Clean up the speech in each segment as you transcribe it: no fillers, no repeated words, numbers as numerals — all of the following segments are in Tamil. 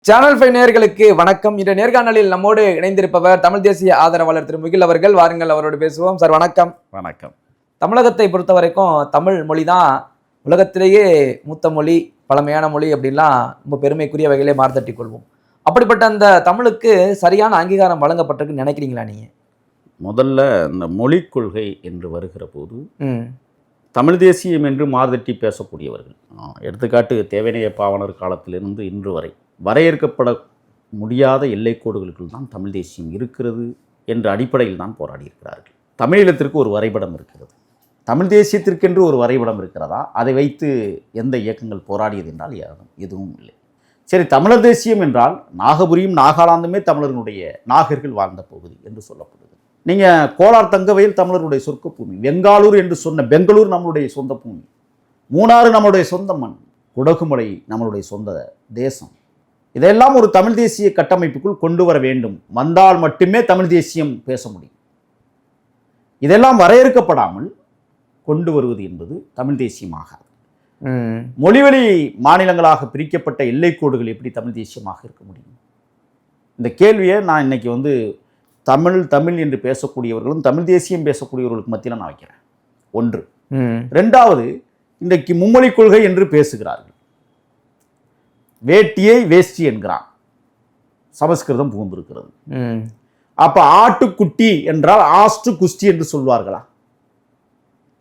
சேனல் 5 நேயர்களுக்கு வணக்கம். இந்த நேர்காணலில் நம்மோடு இணைந்திருப்பவர் தமிழ் தேசிய ஆதரவாளர் திரு முகில் அவர்கள். வாருங்கள், அவரோடு பேசுவோம். சார் வணக்கம். வணக்கம். தமிழகத்தை பொறுத்த வரைக்கும் தமிழ் மொழி தான் உலகத்திலேயே மூத்த மொழி, பழமையான மொழி அப்படின்லாம் ரொம்ப பெருமைக்குரிய வகையிலே மார்த்தட்டி கொள்வோம். அப்படிப்பட்ட அந்த தமிழுக்கு சரியான அங்கீகாரம் வழங்கப்பட்டிருக்குன்னு நினைக்கிறீங்களா நீங்க? முதல்ல இந்த மொழிக் கொள்கை என்று வருகிற போது தமிழ் தேசியம் என்று மார்தட்டி பேசக்கூடியவர்கள், எடுத்துக்காட்டு தேவநேய பாவனர் காலத்திலிருந்து இன்று வரை வரையறுக்கப்பட முடியாத எல்லைக்கோடுகளுக்குள் தான் தமிழ் தேசியம் இருக்கிறது என்ற அடிப்படையில் தான் போராடி இருக்கிறார்கள். தமிழீழத்திற்கு ஒரு வரைபடம் இருக்கிறது, தமிழ் தேசியத்திற்கென்று ஒரு வரைபடம் இருக்கிறதா? அதை வைத்து எந்த இயக்கங்கள் போராடியது என்றால் எதுவும் இல்லை. சரி, தமிழர் தேசியம் என்றால் நாகபுரியும் நாகாலாந்துமே தமிழர்களுடைய நாகர்கள் வாழ்ந்த பகுதி என்று சொல்லப்படுது. நீங்கள் கோலார் தங்கவயல் தமிழருடைய சொர்க்க பூமி, வெங்காலூர் என்று சொன்ன பெங்களூர் நம்மளுடைய சொந்த பூமி, மூணாறு நம்மளுடைய சொந்த மண், குடகுமலை நம்மளுடைய சொந்த தேசம். இதெல்லாம் ஒரு தமிழ் தேசிய கட்டமைப்புக்குள் கொண்டு வர வேண்டும். வந்தால் மட்டுமே தமிழ் தேசியம் பேச முடியும். இதெல்லாம் வரையறுக்கப்படாமல் கொண்டு வருவது என்பது தமிழ் தேசியமாகாது. மொழிவழி மாநிலங்களாக பிரிக்கப்பட்ட எல்லைக்கோடுகள் எப்படி தமிழ் தேசியமாக இருக்க முடியும்? இந்த கேள்வியை நான் இன்னைக்கு தமிழ் தமிழ் என்று பேசக்கூடியவர்களும் தமிழ் தேசியம் பேசக்கூடியவர்களுக்கு மத்தியில் நான் வைக்கிறேன். ஒன்று. ரெண்டாவது, இன்றைக்கு மும்மொழி கொள்கை என்று பேசுகிறார்கள். வேட்டியை வேஷ்டி என்கிறான், சமஸ்கிருதம் புகுந்திருக்கிறது. அப்ப ஆட்டுக்குட்டி என்றால் ஆஸ்டு குஸ்டி என்று சொல்வார்களா?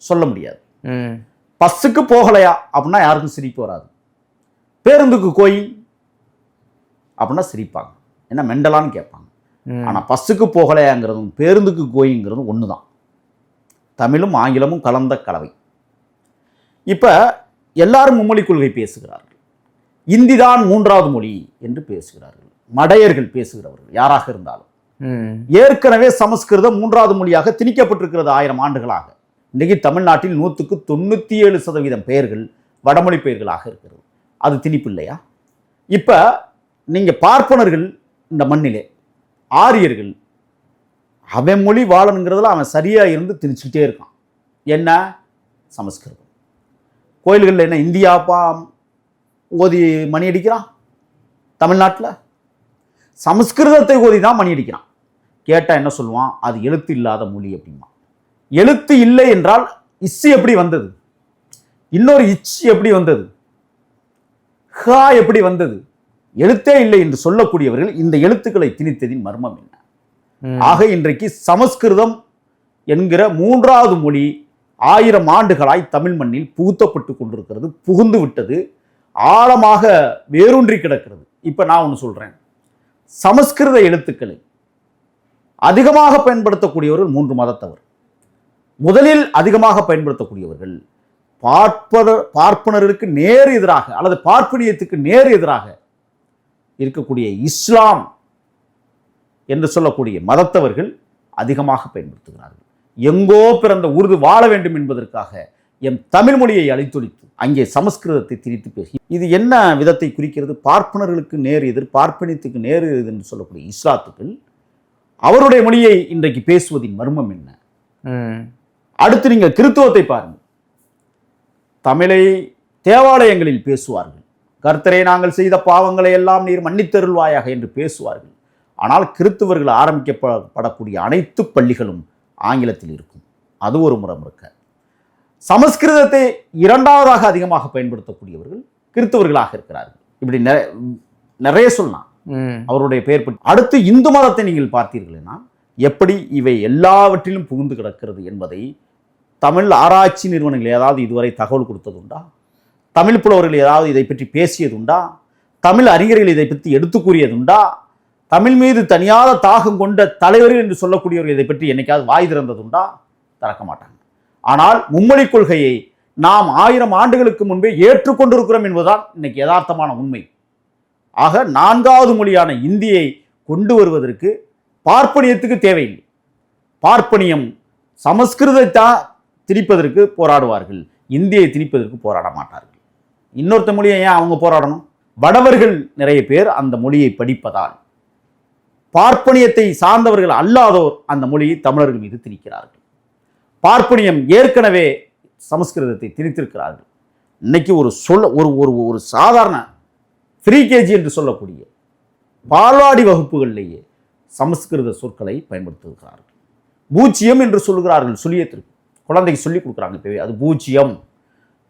சொல்ல முடியாது. பஸ்ஸுக்கு போகலையா அப்படின்னா யாருக்கும் சிரிப்பு வராது. பேருந்துக்கு கோயில் அப்படின்னா சிரிப்பாங்க, என்ன மெண்டலான்னு கேட்பாங்க. ஆனா பஸ்ஸுக்கு போகலையாங்கிறதும் பேருந்துக்கு கோயிங்கிறதும் ஒண்ணுதான். தமிழும் ஆங்கிலமும் கலந்த கலவை. இப்ப எல்லாரும் மும்மொழி கொள்கை பேசுகிறார்கள். இந்தி தான் மூன்றாவது மொழி என்று பேசுகிறார்கள். மடையர்கள் பேசுகிறவர்கள் யாராக இருந்தாலும். ஏற்கனவே சமஸ்கிருதம் மூன்றாவது மொழியாக திணிக்கப்பட்டிருக்கிறது 1000 ஆண்டுகளாக. இன்னைக்கு தமிழ்நாட்டில் 197% பெயர்கள் வடமொழி பெயர்களாக இருக்கிறது. அது திணிப்பு இல்லையா? இப்ப நீங்க பார்ப்பனர்கள் இந்த மண்ணிலே, ஆரியர்கள், அவன் மொழி வாழணுங்கிறதுல அவன் சரியா இருந்து திணிச்சுக்கிட்டே இருக்கான். என்ன? சமஸ்கிருதம். கோயில்களில் என்ன இந்தியாப்பா ஓதி மணி அடிக்கிறான்? தமிழ்நாட்டில் சமஸ்கிருதத்தை ஓதி தான் மணி அடிக்கிறான். கேட்டால் என்ன சொல்லுவான்? அது எழுத்து இல்லாத மொழி அப்படிமா. எழுத்து இல்லை என்றால் இச்சு எப்படி வந்தது? இன்னொரு இச்சு எப்படி வந்தது? ஹா எப்படி வந்தது? எழுத்தே இல்லை என்று சொல்லக்கூடியவர்கள் இந்த எழுத்துக்களை திணித்ததின் மர்மம் என்ன? ஆக இன்றைக்கு சமஸ்கிருதம் என்கிற மூன்றாவது மொழி 1000 ஆண்டுகளாய் தமிழ் மண்ணில் புகுத்தப்பட்டு கொண்டிருக்கிறது. புகுந்து விட்டது, ஆழமாக வேரூன்றி கிடக்கிறது. இப்ப நான் ஒன்று சொல்றேன். சமஸ்கிருத எழுத்துக்களை அதிகமாக பயன்படுத்தக்கூடியவர்கள் 3 மதத்தவர். முதலில் அதிகமாக பயன்படுத்தக்கூடியவர்கள் பார்ப்பனருக்கு நேர் எதிராக அல்லது பார்ப்பனியத்துக்கு நேர் எதிராக இருக்கக்கூடிய இஸ்லாம் என்று சொல்லக்கூடிய மதத்தவர்கள் அதிகமாக பயன்படுத்துகிறார்கள். எங்கோ பிறந்த உருது வாழ வேண்டும் என்பதற்காக எம் தமிழ் மொழியை அழித்தொழித்து அங்கே சமஸ்கிருதத்தை திரித்து பேசி, இது என்ன விதத்தை குறிக்கிறது? பார்ப்பனர்களுக்கு நேர் எதிர், பார்ப்பனியத்துக்கு நேர் எதிர் என்று சொல்லக்கூடிய இஸ்லாத்துக்கள் அவருடைய மொழியை இன்றைக்கு பேசுவதின் மர்மம் என்ன? அடுத்து நீங்க கிறித்துவத்தை பாருங்கள். தமிழை தேவாலயங்களில் பேசுவார்கள். கர்த்தரே நாங்கள் செய்த பாவங்களை எல்லாம் நீர் மன்னித்தருள்வாயாக என்று பேசுவார்கள். ஆனால் கிறித்துவர்கள் ஆரம்பிக்கப்படக்கூடிய அனைத்து பள்ளிகளும் ஆங்கிலத்தில் இருக்கும். அது ஒரு முறை இருக்க. சமஸ்கிருதத்தை இரண்டாவதாக அதிகமாக பயன்படுத்தக்கூடியவர்கள் கிறித்துவர்களாக இருக்கிறார்கள். இப்படி நிறைய சொல்லலாம் அவருடைய பெயர். அடுத்து இந்து மதத்தை நீங்கள் பார்த்தீர்கள்னா எப்படி இவை எல்லாவற்றிலும் புகுந்து கிடக்கிறது என்பதை தமிழ் ஆராய்ச்சி நிறுவனங்கள் ஏதாவது இதுவரை தகவல் கொடுத்ததுண்டா? தமிழ் புலவர்கள் ஏதாவது இதை பற்றி பேசியதுண்டா? தமிழ் அறிஞர்கள் இதை பற்றி எடுத்து கூறியதுண்டா? தமிழ் மீது தனியாத தாகம் கொண்ட தலைவர்கள் என்று சொல்லக்கூடியவர்கள் இதை பற்றி என்னைக்காவது வாய் திறந்ததுண்டா? திறக்க மாட்டாங்க. ஆனால் மும்மொழி கொள்கையை நாம் 1000 ஆண்டுகளுக்கு முன்பே ஏற்றுக்கொண்டிருக்கிறோம் என்பதுதான் இன்னைக்கு யதார்த்தமான உண்மை. ஆக 4வது மொழியான இந்தியை கொண்டு வருவதற்கு பார்ப்பனியத்துக்கு தேவையில்லை. பார்ப்பனியம் சமஸ்கிருதத்தை திணிப்பதற்கு போராடுவார்கள், இந்தியை திணிப்பதற்கு போராட மாட்டார்கள். இன்னொருத்த மொழியை ஏன் அவங்க போராடணும்? வடவர்கள் நிறைய பேர் அந்த மொழியை படிப்பதால் பார்ப்பனியத்தை சார்ந்தவர்கள் அல்லாதோர் அந்த மொழியை தமிழர்கள் மீது திணிக்கிறார்கள். பார்ப்பனியம் ஏற்கனவே சமஸ்கிருதத்தை திணித்திருக்கிறார்கள். இன்னைக்கு ஒரு சாதாரண ஃப்ரீ கேஜி என்று சொல்லக்கூடிய பால்வாடி வகுப்புகளிலேயே சமஸ்கிருத சொற்களை பயன்படுத்துகிறார்கள். பூஜ்ஜியம் என்று சொல்லுகிறார்கள். சொல்லியத்திற்கு குழந்தைக்கு சொல்லிக் கொடுக்குறாங்க. இப்பவே அது பூஜ்ஜியம்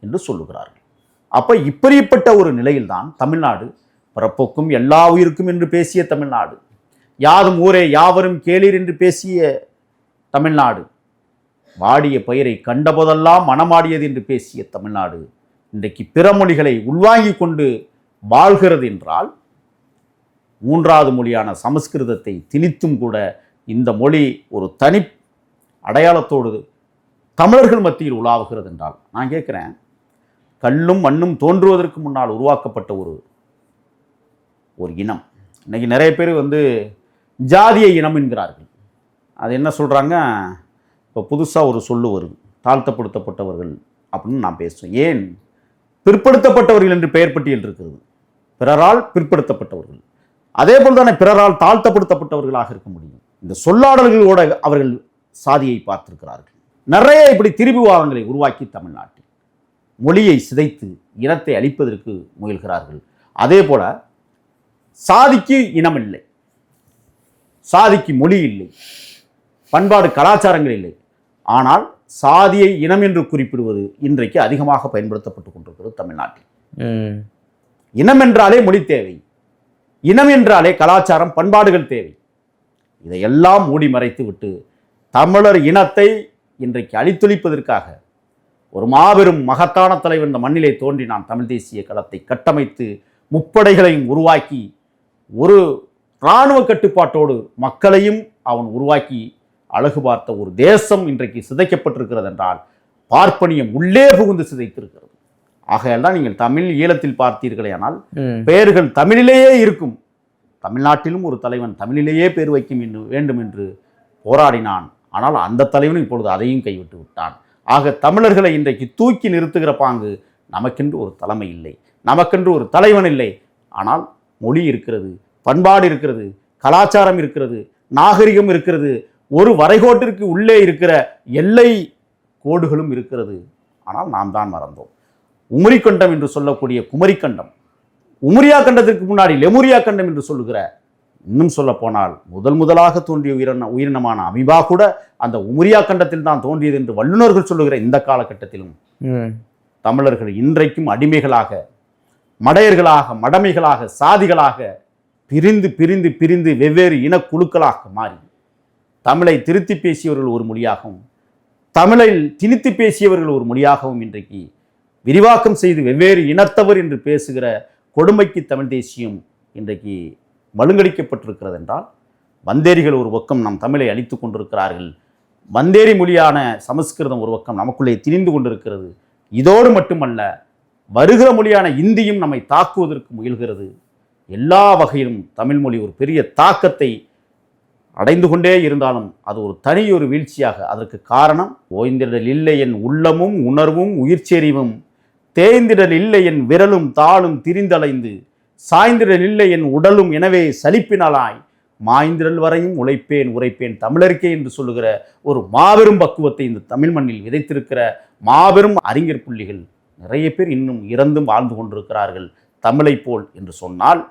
என்று சொல்லுகிறார்கள். அப்ப இப்படிப்பட்ட ஒரு நிலையில்தான் தமிழ்நாடு பிறப்புக்கும் எல்லா உயிருக்கும் என்று பேசிய தமிழ்நாடு, யாதும் ஊரே யாவரும் கேளீர் என்று பேசிய தமிழ்நாடு, வாடிய பயிரை கண்டபோதெல்லாம் மனமாடியது என்று பேசிய தமிழ்நாடு இன்றைக்கு பிற மொழிகளை உள்வாங்கிக் கொண்டு வாழ்கிறது என்றால், மூன்றாவது மொழியான சமஸ்கிருதத்தை திணித்தும் கூட இந்த மொழி ஒரு தனி அடையாளத்தோடு தமிழர்கள் மத்தியில் உலாவுகிறது என்றால், நான் கேட்குறேன், கல்லும் மண்ணும் தோன்றுவதற்கு முன்னால் உருவாக்கப்பட்ட ஒரு இனம், இன்னைக்கு நிறைய பேர் ஜாதிய இனம் என்கிறார்கள். அது என்ன சொல்கிறாங்க, இப்போ புதுசாக ஒரு சொல்லு வருது, தாழ்த்தப்படுத்தப்பட்டவர்கள் அப்படின்னு நான் பேசுவேன். ஏன் பிற்படுத்தப்பட்டவர்கள் என்று பெயர் பட்டியல் இருக்கிறது, பிறரால் பிற்படுத்தப்பட்டவர்கள், அதே போல் தானே பிறரால் தாழ்த்தப்படுத்தப்பட்டவர்களாக இருக்க முடியும். இந்த சொல்லாடல்களோட அவர்கள் சாதியை பார்த்திருக்கிறார்கள். நிறைய இப்படி திரிபுவாதங்களை உருவாக்கி தமிழ்நாட்டில் மொழியை சிதைத்து இனத்தை அழிப்பதற்கு முயல்கிறார்கள். அதே போல சாதிக்கு இனம் இல்லை, சாதிக்கு மொழி இல்லை, பண்பாடு கலாச்சாரங்கள் இல்லை. ஆனால் சாதியை இனம் என்று குறிப்பிடுவது இன்றைக்கு அதிகமாக பயன்படுத்தப்பட்டுக் கொண்டிருக்கிறது தமிழ்நாட்டில். இனம் என்றாலே மொழி தேவை, இனம் என்றாலே கலாச்சாரம் பண்பாடுகள் தேவை. இதையெல்லாம் மூடி மறைத்து விட்டு தமிழர் இனத்தை இன்றைக்கு அழித்தொழிப்பதற்காக ஒரு மாபெரும் மகத்தான தலைவர் இந்த மண்ணிலே தோன்றினான். தமிழ் தேசிய களத்தை கட்டமைத்து முப்படைகளையும் உருவாக்கி ஒரு இராணுவ கட்டுப்பாட்டோடு மக்களையும் அவன் உருவாக்கி அழகு பார்த்த ஒரு தேசம் இன்றைக்கு சிதைக்கப்பட்டிருக்கிறது என்றால், பார்ப்பனியம் உள்ளே புகுந்து சிதைத்திருக்கிறது. ஆகையால் நீங்கள் தமிழ் ஈழத்தில் பார்த்தீர்களே, ஆனால் பெயர்கள் தமிழிலேயே இருக்கும். தமிழ்நாட்டிலும் ஒரு தலைவன் தமிழிலேயே பேர் வைக்கும் வேண்டும் என்று போராடினான். ஆனால் அந்த தலைவன் இப்பொழுது அதையும் கைவிட்டு விட்டான். ஆக தமிழர்களை இன்றைக்கு தூக்கி நிறுத்துகிற பாங்கு நமக்கென்று ஒரு தலைமை இல்லை, நமக்கென்று ஒரு தலைவன் இல்லை. ஆனால் மொழி இருக்கிறது, பண்பாடு இருக்கிறது, கலாச்சாரம் இருக்கிறது, நாகரிகம் இருக்கிறது, ஒரு வரைகோட்டிற்கு உள்ளே இருக்கிற எல்லை கோடுகளும் இருக்கிறது. ஆனால் நாம் தான் மறந்தோம். உமரிக்கண்டம் என்று சொல்லக்கூடிய குமரிக்கண்டம், உமரியா கண்டத்திற்கு முன்னாடி லெமுரியா கண்டம் என்று சொல்லுகிற, இன்னும் சொல்ல போனால் முதலாக தோன்றிய உயிரினமான அமீபா கூட அந்த உமரியா கண்டத்தில் தான் தோன்றியது என்று வல்லுநர்கள் சொல்லுகிற இந்த காலகட்டத்திலும் தமிழர்கள் இன்றைக்கும் அடிமைகளாக, மடையர்களாக, மடமைகளாக, சாதிகளாக பிரிந்து பிரிந்து பிரிந்து வெவ்வேறு இனக்குழுக்களாக மாறி தமிழை திருத்தி பேசியவர்கள் ஒரு மொழியாகவும், தமிழை திணித்து பேசியவர்கள் ஒரு மொழியாகவும் இன்றைக்கு விரிவாக்கம் செய்து வெவ்வேறு இனத்தவர் என்று பேசுகிற கொடுமைக்கு தமிழ் தேசியம் இன்றைக்கு மழுங்கடிக்கப்பட்டிருக்கிறது என்றால், வந்தேரிகள் ஒரு பக்கம் நம் தமிழை அழித்து கொண்டிருக்கிறார்கள், வந்தேரி மொழியான சமஸ்கிருதம் ஒரு பக்கம் நமக்குள்ளே திணிந்து கொண்டிருக்கிறது. இதோடு மட்டுமல்ல, வருகிற மொழியான இந்தியும் நம்மை தாக்குவதற்கு முயல்கிறது. எல்லா வகையிலும் தமிழ் மொழி ஒரு பெரிய தாக்கத்தை அடைந்து கொண்டே இருந்தாலும் அது ஒரு தனியொரு வீழ்ச்சியாக, அதற்கு காரணம் ஓய்ந்திடல் இல்லை என் உள்ளமும் உணர்வும் உயிர்ச்செறிவும், தேய்ந்திடல் இல்லை என் விரலும் தாளும் திரிந்தலைந்து, சாய்ந்திடல் இல்லை என் உடலும் எனவே சலிப்பினலாய், மாய்ந்திடல் வரையும் உழைப்பேன் உரைப்பேன் தமிழருக்கே என்று சொல்லுகிற ஒரு மாபெரும் பக்குவத்தை இந்த தமிழ் மண்ணில் விதைத்திருக்கிற மாபெரும் அறிஞர் புள்ளிகள் நிறைய பேர் இன்னும் இறந்தும் வாழ்ந்து கொண்டிருக்கிறார்கள். தமிழை போல் என்று சொன்னால்,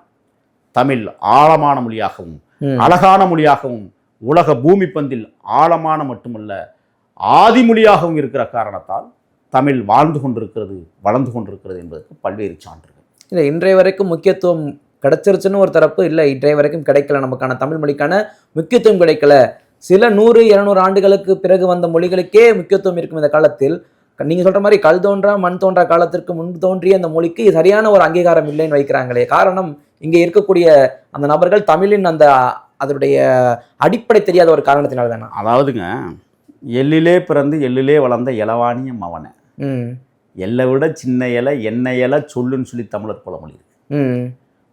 தமிழ் ஆழமான மொழியாகவும் அழகான மொழியாகவும் உலக பூமி பந்தில் ஆழமான மட்டுமல்ல ஆதிமொழியாகவும் இருக்கிற காரணத்தால் தமிழ் வாழ்ந்து கொண்டிருக்கிறது, வளர்ந்து கொண்டிருக்கிறது என்பதற்கு பல்வேறு சான்றுகள். இல்லை, இன்றைய வரைக்கும் முக்கியத்துவம் கிடைச்சிருச்சுன்னு ஒரு தரப்பு, இல்லை இன்றைய வரைக்கும் கிடைக்கல, நமக்கான தமிழ் மொழிக்கான முக்கியத்துவம் கிடைக்கல. சில 100-200 ஆண்டுகளுக்கு பிறகு வந்த மொழிகளுக்கே முக்கியத்துவம் இருக்கும் இந்த காலத்தில். நீங்கள் சொல்கிற மாதிரி கல் தோன்றா மண் தோன்றா காலத்திற்கு முன்பு தோன்றிய அந்த மொழிக்கு சரியான ஒரு அங்கீகாரம் இல்லைன்னு வைக்கிறாங்களே. காரணம், இங்கே இருக்கக்கூடிய அந்த நபர்கள் தமிழின் அதனுடைய அடிப்படை தெரியாத ஒரு காரணத்தினால தானே. அதாவதுங்க, எள்ளிலே பிறந்து எள்ளிலே வளர்ந்த இளவாணியம் அவனை, எல்லை விட சின்ன இலை எண்ணெய் இலை சொல்லுன்னு சொல்லி தமிழர் பழமொழி இருக்கு.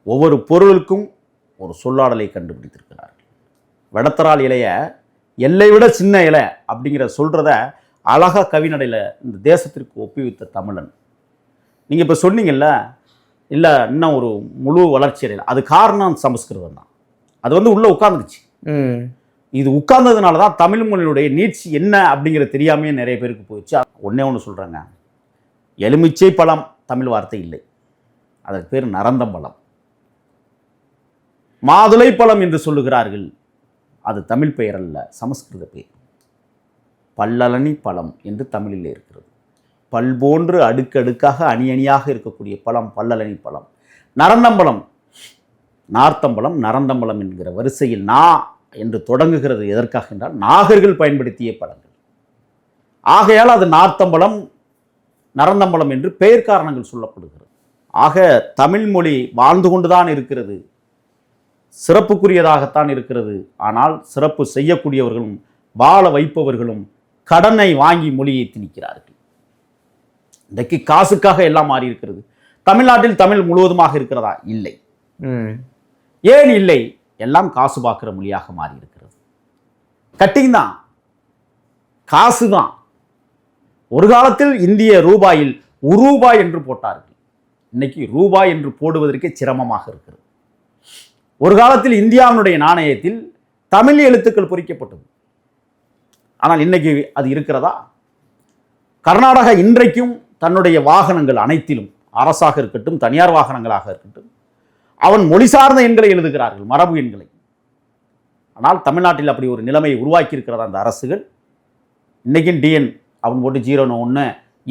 ஒவ்வொரு பொருளுக்கும் ஒரு சொல்லாடலை கண்டுபிடித்திருக்கிறார்கள். வெடத்தரால் இலைய எல்லை விட சின்ன இலை அப்படிங்கிற சொல்றத அழகா கவிநடையில் இந்த தேசத்திற்கு ஒப்புவித்த தமிழன். நீங்கள் இப்போ சொன்னீங்கல்ல, இல்லை இன்னும் ஒரு முழு வளர்ச்சி அடையல, அது காரணம் சமஸ்கிருதம் தான். அது உள்ளே உட்கார்ந்துச்சு. இது உட்கார்ந்ததுனால தான் தமிழ் மொழியுடைய நீட்சி என்ன அப்படிங்கிற தெரியாமையே நிறைய பேருக்கு போயிடுச்சு. ஒன்றே ஒன்று சொல்கிறேங்க, எலுமிச்சை பழம் தமிழ் வார்த்தை இல்லை, அதற்கு பேர் நரந்தம்பழம். மாதுளை பழம் என்று சொல்லுகிறார்கள். அது தமிழ் பெயர் அல்ல, சமஸ்கிருத பெயர். பல்லளனி பழம் என்று தமிழில் இருக்கிறது. பல் போன்று அடுக்கடுக்காக அணி அணியாக இருக்கக்கூடிய பழம் பல்லளனி பழம். நரந்தம்பழம், நார்த்தம்பழம், நரந்தம்பழம் என்கிற வரிசையில் நா என்று தொடங்குகிறது. எதற்காக என்றால் நாகர்கள் பயன்படுத்திய பழங்கள். ஆகையால் அது நார்த்தம்பழம், நரந்தம்பழம் என்று பெயர் காரணங்கள் சொல்லப்படுகிறது. ஆக தமிழ் மொழி வாழ்ந்து கொண்டுதான் இருக்கிறது, சிறப்புக்குரியதாகத்தான் இருக்கிறது. ஆனால் சிறப்பு செய்யக்கூடியவர்களும் வாழ வைப்பவர்களும் கடனை வாங்கி மொழியை திணிக்கிறார்கள். இன்றைக்கு காசுக்காக எல்லாம் மாறி இருக்கிறது. தமிழ்நாட்டில் தமிழ் முழுவதுமாக இருக்கிறதா? இல்லை. ஏன் இல்லை? எல்லாம் காசு பார்க்கிற மொழியாக மாறி இருக்கிறது. கட்டிங் தான், காசு தான். ஒரு காலத்தில் இந்திய ரூபாயில் ரூபாய் என்று போட்டார்கள். இன்னைக்கு ரூபாய் என்று போடுவதற்கே சிரமமாக இருக்கிறது. ஒரு காலத்தில் இந்தியாவினுடைய நாணயத்தில் தமிழ் எழுத்துக்கள் பொறிக்கப்பட்டது. ஆனால் இன்னைக்கு அது இருக்கிறதா? கர்நாடகா இன்றைக்கும் தன்னுடைய வாகனங்கள் அனைத்திலும், அரசாக இருக்கட்டும் தனியார் வாகனங்களாக இருக்கட்டும், அவன் மொழி சார்ந்த எண்களை எழுதுகிறார்கள், மரபு எண்களை. ஆனால் தமிழ்நாட்டில் அப்படி ஒரு நிலைமையை உருவாக்கி இருக்கிறதா அந்த அரசுகள்? இன்னைக்கும் டிஎன் அவன் போட்டு 001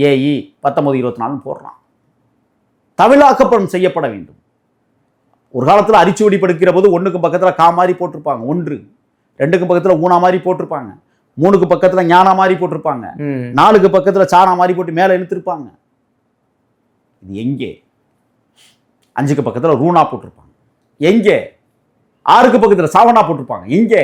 ஏஇ 1924 போடுறான். தமிழாக்கப்படம் செய்யப்பட வேண்டும். ஒரு காலத்தில் அரிச்சுவடி படுக்கிற போது 1க்கு பக்கத்தில் கா மாதிரி போட்டிருப்பாங்க, 1, 2க்கு பக்கத்தில் ஊனா மாதிரி போட்டிருப்பாங்க, 3க்கு பக்கத்தில் ஞானா மாதிரி போட்டிருப்பாங்க, 4க்கு பக்கத்தில் சாணா மாதிரி போட்டு மேலே இழுத்திருப்பாங்க. இது எங்கே? 5க்கு பக்கத்தில் ரூனா போட்டிருப்பாங்க, எங்கே? 6க்கு பக்கத்தில் சாவனா போட்டிருப்பாங்க, எங்கே?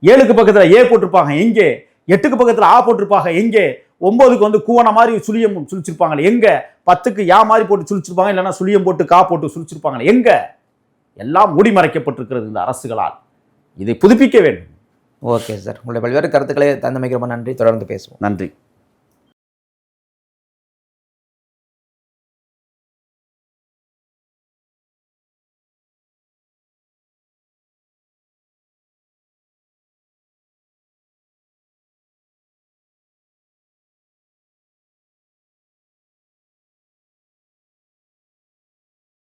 7க்கு பக்கத்தில் ஏ போட்டிருப்பாங்க, எங்கே? 8க்கு பக்கத்தில் ஆ போட்டிருப்பாங்க, எங்கே? 9க்கு வந்து கூவன மாதிரி சுழியம் சுழிச்சிருப்பாங்க, எங்க? 10க்கு யா மாதிரி போட்டு சுழிச்சிருப்பாங்க, இல்லைன்னா சுழியம் போட்டு கா போட்டு சுழிச்சிருப்பாங்க, எங்க? எல்லாம் மூடி மறைக்கப்பட்டிருக்கிறது இந்த அரசுகளால். இதை புதுப்பிக்க வேண்டும். ஓகே சார், உங்களுடைய பல்வேறு கருத்துக்களை தந்தமைக்கு ரொம்ப நன்றி. தொடர்ந்து பேசுவோம். நன்றி.